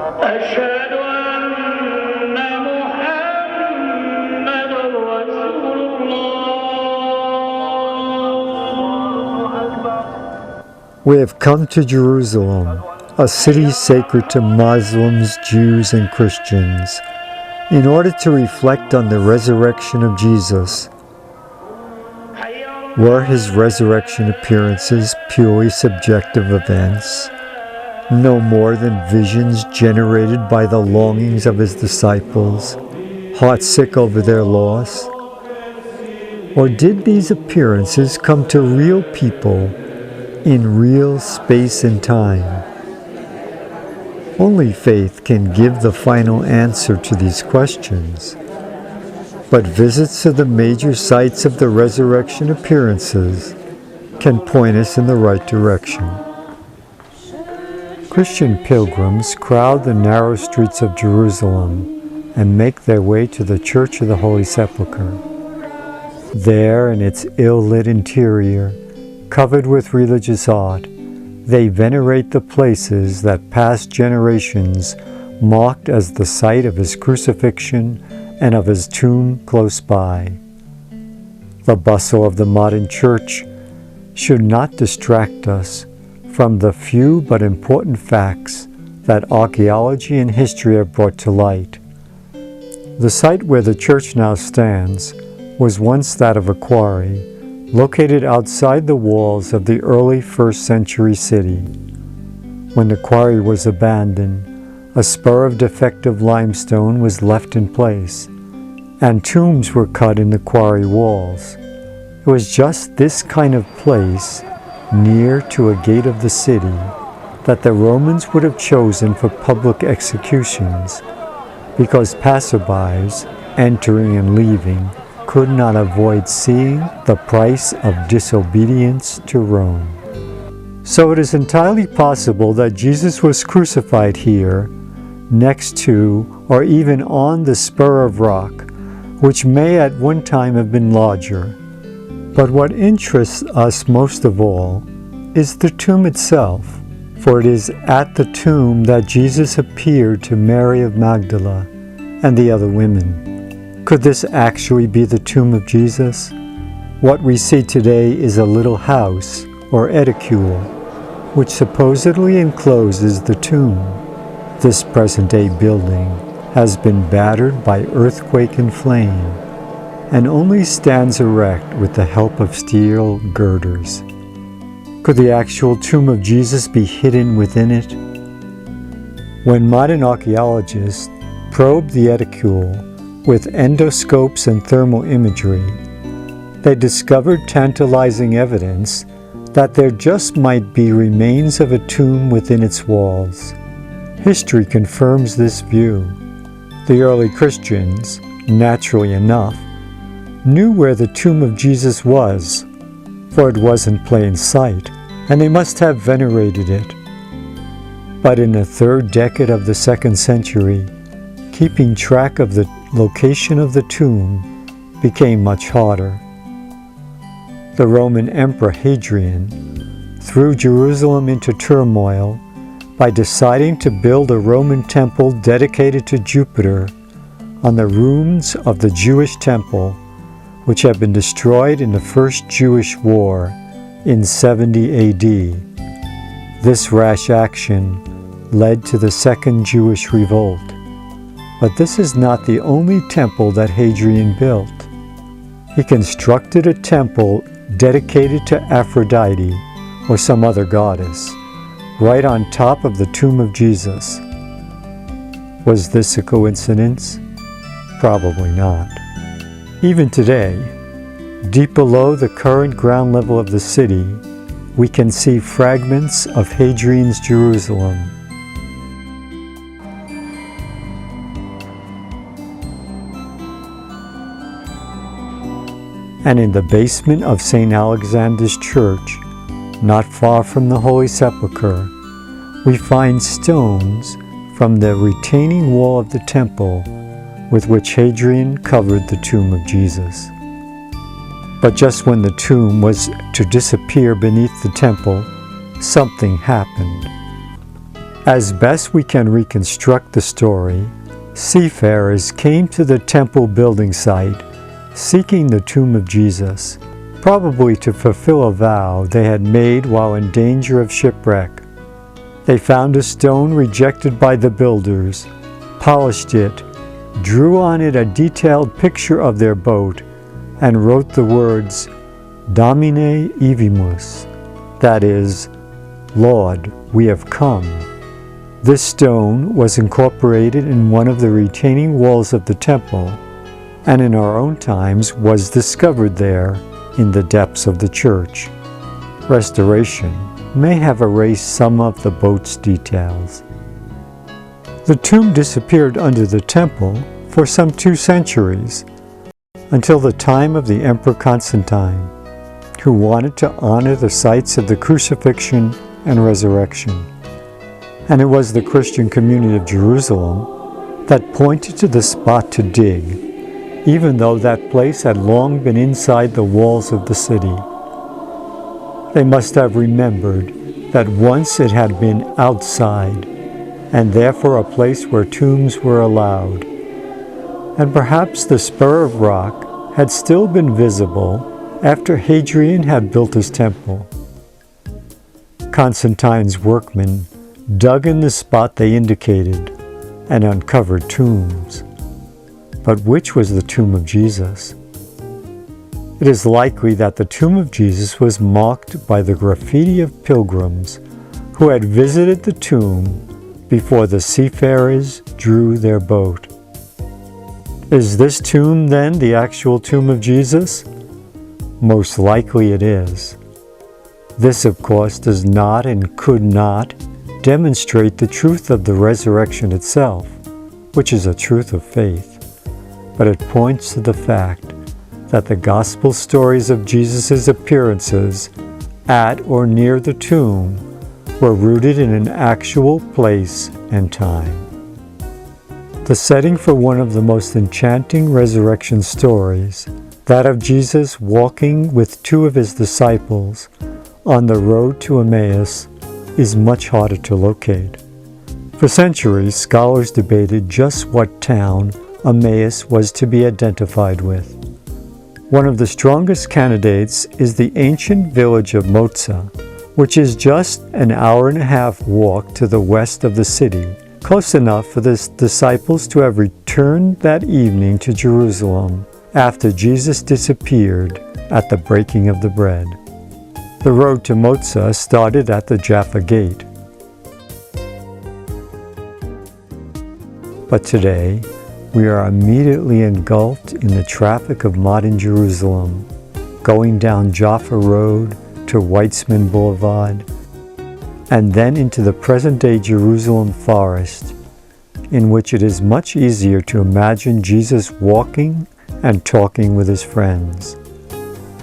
أشهد أن محمد رسول الله. We have come to Jerusalem, a city sacred to Muslims, Jews, and Christians, in order to reflect on the resurrection of Jesus. Were his resurrection appearances purely subjective events, no more than visions generated by the longings of his disciples, heartsick over their loss? Or did these appearances come to real people in real space and time? Only faith can give the final answer to these questions. But visits to the major sites of the resurrection appearances can point us in the right direction. Christian pilgrims crowd the narrow streets of Jerusalem and make their way to the Church of the Holy Sepulchre. There, in its ill-lit interior, covered with religious art, they venerate the places that past generations marked as the site of his crucifixion and of his tomb close by. The bustle of the modern church should not distract us from the few but important facts that archaeology and history have brought to light. The site where the church now stands was once that of a quarry, located outside the walls of the early 1st century city. When the quarry was abandoned, a spur of defective limestone was left in place, and tombs were cut in the quarry walls. It was just this kind of place, near to a gate of the city, that the Romans would have chosen for public executions, because passerbys, entering and leaving, could not avoid seeing the price of disobedience to Rome. So it is entirely possible that Jesus was crucified here, next to, or even on the spur of rock, which may at one time have been larger. But what interests us most of all is the tomb itself, for it is at the tomb that Jesus appeared to Mary of Magdala and the other women. Could this actually be the tomb of Jesus? What we see today is a little house, or edicule, which supposedly encloses the tomb. This present-day building has been battered by earthquake and flame, and only stands erect with the help of steel girders. Could the actual tomb of Jesus be hidden within it? When modern archaeologists probed the edicule with endoscopes and thermal imagery, they discovered tantalizing evidence that there just might be remains of a tomb within its walls. History confirms this view. The early Christians, naturally enough, knew where the tomb of Jesus was, for it was in plain sight, and they must have venerated it. But in the 3rd decade of the 2nd century, keeping track of the location of the tomb became much harder. The Roman Emperor Hadrian threw Jerusalem into turmoil by deciding to build a Roman temple dedicated to Jupiter on the ruins of the Jewish temple, which had been destroyed in the First Jewish War in 70 AD. This rash action led to the Second Jewish Revolt. But this is not the only temple that Hadrian built. He constructed a temple dedicated to Aphrodite, or some other goddess, right on top of the tomb of Jesus. Was this a coincidence? Probably not. Even today, deep below the current ground level of the city, we can see fragments of Hadrian's Jerusalem. And in the basement of St. Alexander's Church, not far from the Holy Sepulchre, we find stones from the retaining wall of the temple with which Hadrian covered the tomb of Jesus. But just when the tomb was to disappear beneath the temple, something happened. As best we can reconstruct the story, seafarers came to the temple building site seeking the tomb of Jesus, probably to fulfill a vow they had made while in danger of shipwreck. They found a stone rejected by the builders, polished it, drew on it a detailed picture of their boat, and wrote the words, Domine Evimus, that is, Lord, we have come. This stone was incorporated in one of the retaining walls of the temple, and in our own times was discovered there in the depths of the church. Restoration may have erased some of the boat's details. The tomb disappeared under the temple for some 2 centuries, until the time of the Emperor Constantine, who wanted to honor the sites of the crucifixion and resurrection. And it was the Christian community of Jerusalem that pointed to the spot to dig, even though that place had long been inside the walls of the city. They must have remembered that once it had been outside, and therefore a place where tombs were allowed. And perhaps the spur of rock had still been visible after Hadrian had built his temple. Constantine's workmen dug in the spot they indicated and uncovered tombs. But which was the tomb of Jesus? It is likely that the tomb of Jesus was marked by the graffiti of pilgrims who had visited the tomb before the seafarers drew their boat. Is this tomb then the actual tomb of Jesus? Most likely it is. This, of course, does not and could not demonstrate the truth of the resurrection itself, which is a truth of faith. But it points to the fact that the gospel stories of Jesus' appearances at or near the tomb were rooted in an actual place and time. The setting for one of the most enchanting resurrection stories, that of Jesus walking with 2 of his disciples on the road to Emmaus, is much harder to locate. For centuries, scholars debated just what town Emmaus was to be identified with. One of the strongest candidates is the ancient village of Moza, which is just an hour-and-a-half walk to the west of the city, close enough for the disciples to have returned that evening to Jerusalem after Jesus disappeared at the breaking of the bread. The road to Moza started at the Jaffa Gate. But today, we are immediately engulfed in the traffic of modern Jerusalem, going down Jaffa Road to Weitzman Boulevard, and then into the present-day Jerusalem forest, in which it is much easier to imagine Jesus walking and talking with his friends.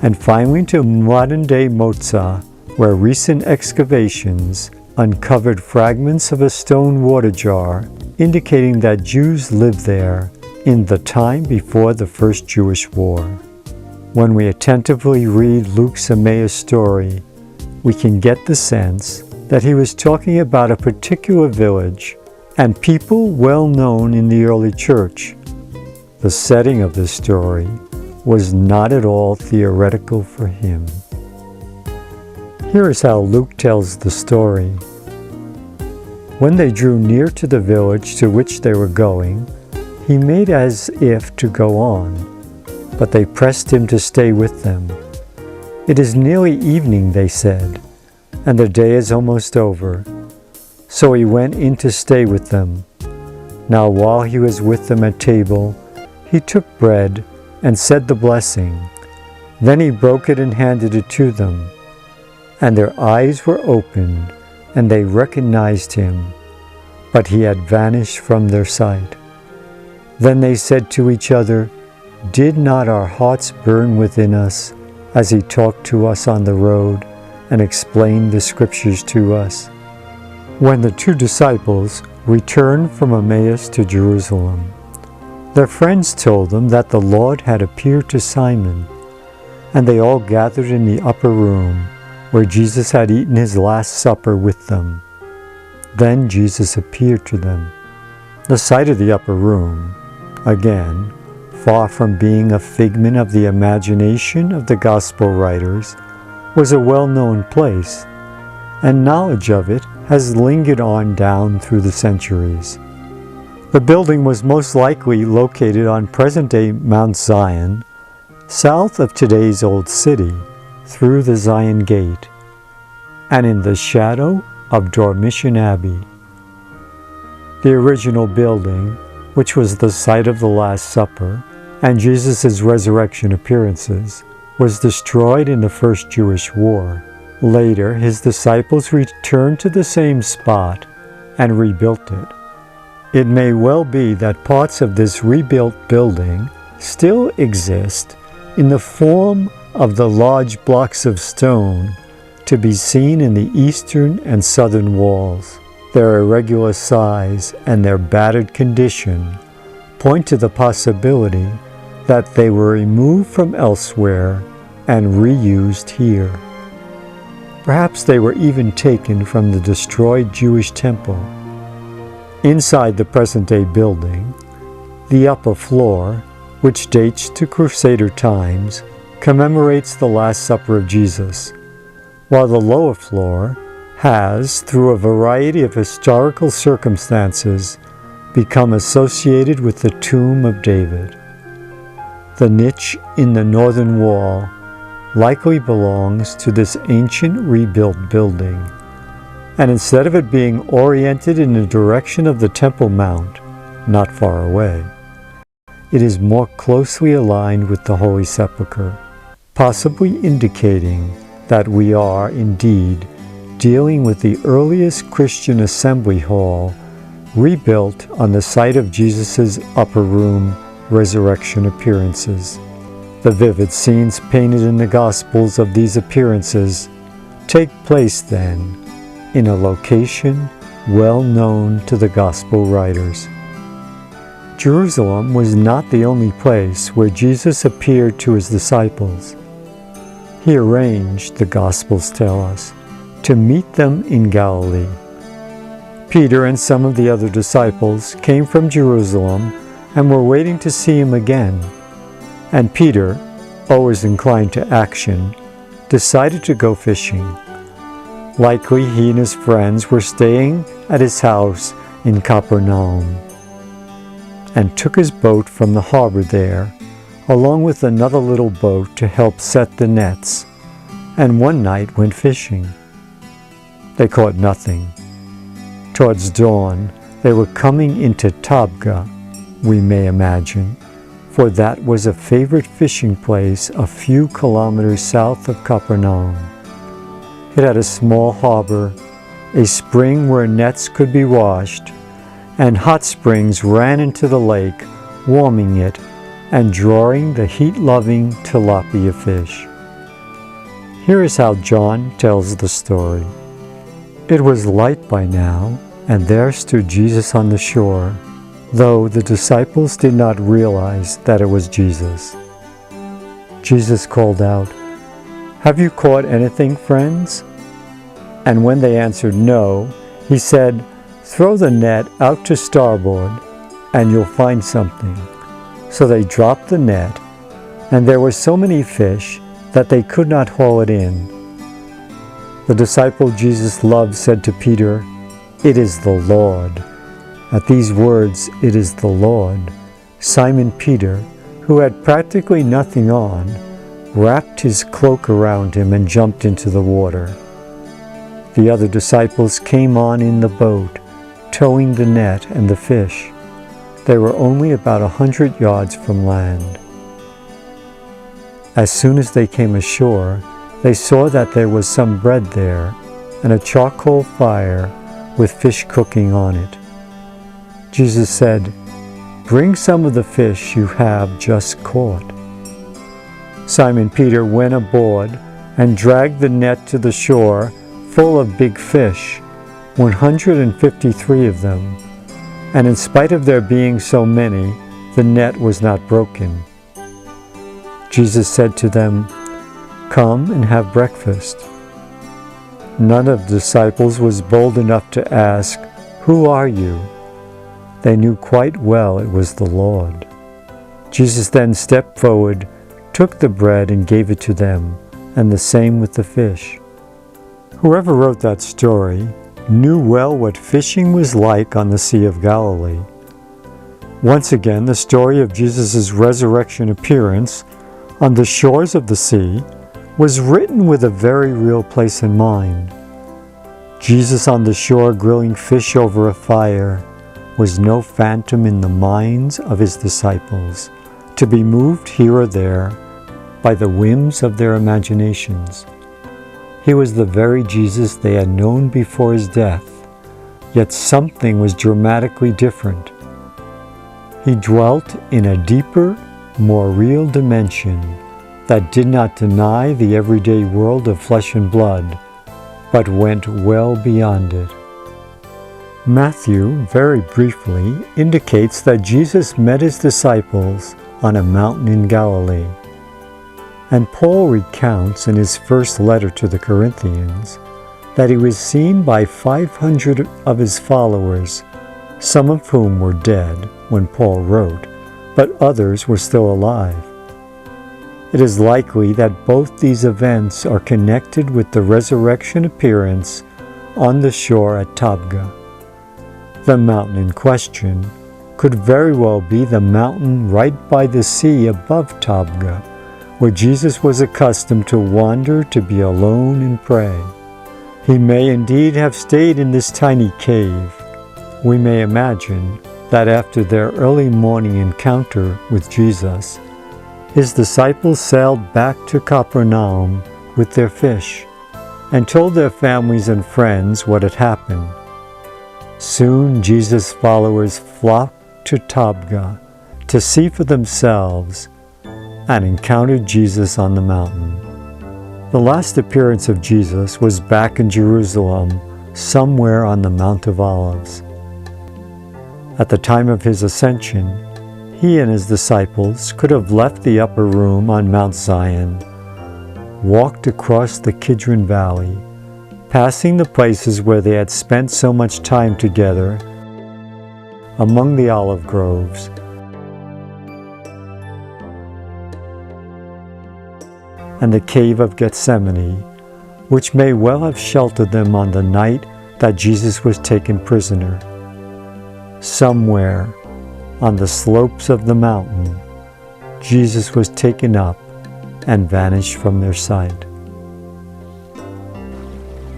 And finally to modern-day Moza, where recent excavations uncovered fragments of a stone water jar indicating that Jews lived there in the time before the First Jewish War. When we attentively read Luke's Emmaus story, we can get the sense that he was talking about a particular village and people well known in the early church. The setting of this story was not at all theoretical for him. Here is how Luke tells the story. When they drew near to the village to which they were going, he made as if to go on, but they pressed him to stay with them. It is nearly evening, they said, and the day is almost over. So he went in to stay with them. Now while he was with them at table, he took bread and said the blessing. Then he broke it and handed it to them. And their eyes were opened, and they recognized him, but he had vanished from their sight. Then they said to each other, "Did not our hearts burn within us as he talked to us on the road and explained the scriptures to us?" When the 2 disciples returned from Emmaus to Jerusalem, their friends told them that the Lord had appeared to Simon, and they all gathered in the upper room where Jesus had eaten his last supper with them. Then Jesus appeared to them. The sight of the upper room, again, far from being a figment of the imagination of the Gospel writers, was a well-known place, and knowledge of it has lingered on down through the centuries. The building was most likely located on present-day Mount Zion, south of today's Old City, through the Zion Gate, and in the shadow of Dormition Abbey. The original building, which was the site of the Last Supper and Jesus' resurrection appearances, was destroyed in the First Jewish War. Later, his disciples returned to the same spot and rebuilt it. It may well be that parts of this rebuilt building still exist in the form of the large blocks of stone to be seen in the eastern and southern walls. Their irregular size and their battered condition point to the possibility that they were removed from elsewhere and reused here. Perhaps they were even taken from the destroyed Jewish temple. Inside the present-day building, the upper floor, which dates to Crusader times, commemorates the Last Supper of Jesus, while the lower floor has, through a variety of historical circumstances, become associated with the tomb of David. The niche in the northern wall likely belongs to this ancient rebuilt building, and instead of it being oriented in the direction of the Temple Mount, not far away, it is more closely aligned with the Holy Sepulchre, possibly indicating that we are indeed dealing with the earliest Christian assembly hall rebuilt on the site of Jesus' upper room resurrection appearances. The vivid scenes painted in the Gospels of these appearances take place then in a location well known to the Gospel writers. Jerusalem was not the only place where Jesus appeared to his disciples. He arranged, the Gospels tell us, to meet them in Galilee. Peter and some of the other disciples came from Jerusalem and were waiting to see him again. And Peter, always inclined to action, decided to go fishing. Likely he and his friends were staying at his house in Capernaum, and took his boat from the harbor there, along with another little boat to help set the nets, and one night went fishing. They caught nothing. Towards dawn, they were coming into Tabgha, we may imagine, for that was a favorite fishing place a few kilometers south of Capernaum. It had a small harbor, a spring where nets could be washed, and hot springs ran into the lake, warming it and drawing the heat-loving tilapia fish. Here is how John tells the story. It was light by now, and there stood Jesus on the shore, though the disciples did not realize that it was Jesus. Jesus called out, "Have you caught anything, friends?" And when they answered no, he said, "Throw the net out to starboard, and you'll find something." So they dropped the net, and there were so many fish that they could not haul it in. The disciple Jesus loved said to Peter, "It is the Lord." At these words, "It is the Lord," Simon Peter, who had practically nothing on, wrapped his cloak around him and jumped into the water. The other disciples came on in the boat, towing the net and the fish. They were only about 100 yards from land. As soon as they came ashore, they saw that there was some bread there and a charcoal fire with fish cooking on it. Jesus said, "Bring some of the fish you have just caught." Simon Peter went aboard and dragged the net to the shore full of big fish, 153 of them, and in spite of there being so many, the net was not broken. Jesus said to them, "Come and have breakfast." None of the disciples was bold enough to ask, "Who are you?" They knew quite well it was the Lord. Jesus then stepped forward, took the bread and gave it to them, and the same with the fish. Whoever wrote that story knew well what fishing was like on the Sea of Galilee. Once again, the story of Jesus' resurrection appearance on the shores of the sea was written with a very real place in mind. Jesus on the shore grilling fish over a fire was no phantom in the minds of his disciples, to be moved here or there by the whims of their imaginations. He was the very Jesus they had known before his death, yet something was dramatically different. He dwelt in a deeper, more real dimension that did not deny the everyday world of flesh and blood, but went well beyond it. Matthew, very briefly, indicates that Jesus met his disciples on a mountain in Galilee. And Paul recounts in his first letter to the Corinthians that he was seen by 500 of his followers, some of whom were dead when Paul wrote, but others were still alive. It is likely that both these events are connected with the resurrection appearance on the shore at Tabgha. The mountain in question could very well be the mountain right by the sea above Tabgha, where Jesus was accustomed to wander to be alone and pray. He may indeed have stayed in this tiny cave. We may imagine that after their early morning encounter with Jesus, his disciples sailed back to Capernaum with their fish and told their families and friends what had happened. Soon Jesus' followers flocked to Tabgha to see for themselves and encountered Jesus on the mountain. The last appearance of Jesus was back in Jerusalem, somewhere on the Mount of Olives. At the time of his ascension, he and his disciples could have left the upper room on Mount Zion, walked across the Kidron Valley, passing the places where they had spent so much time together, among the olive groves, and the cave of Gethsemane, which may well have sheltered them on the night that Jesus was taken prisoner. Somewhere on the slopes of the mountain, Jesus was taken up and vanished from their sight.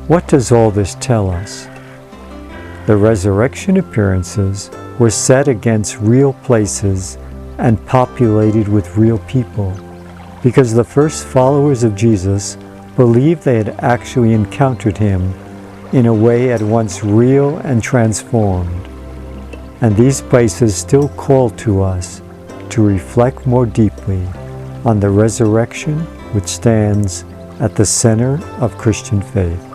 What does all this tell us? The resurrection appearances were set against real places and populated with real people, because the first followers of Jesus believed they had actually encountered him in a way at once real and transformed. And these places still call to us to reflect more deeply on the resurrection which stands at the center of Christian faith.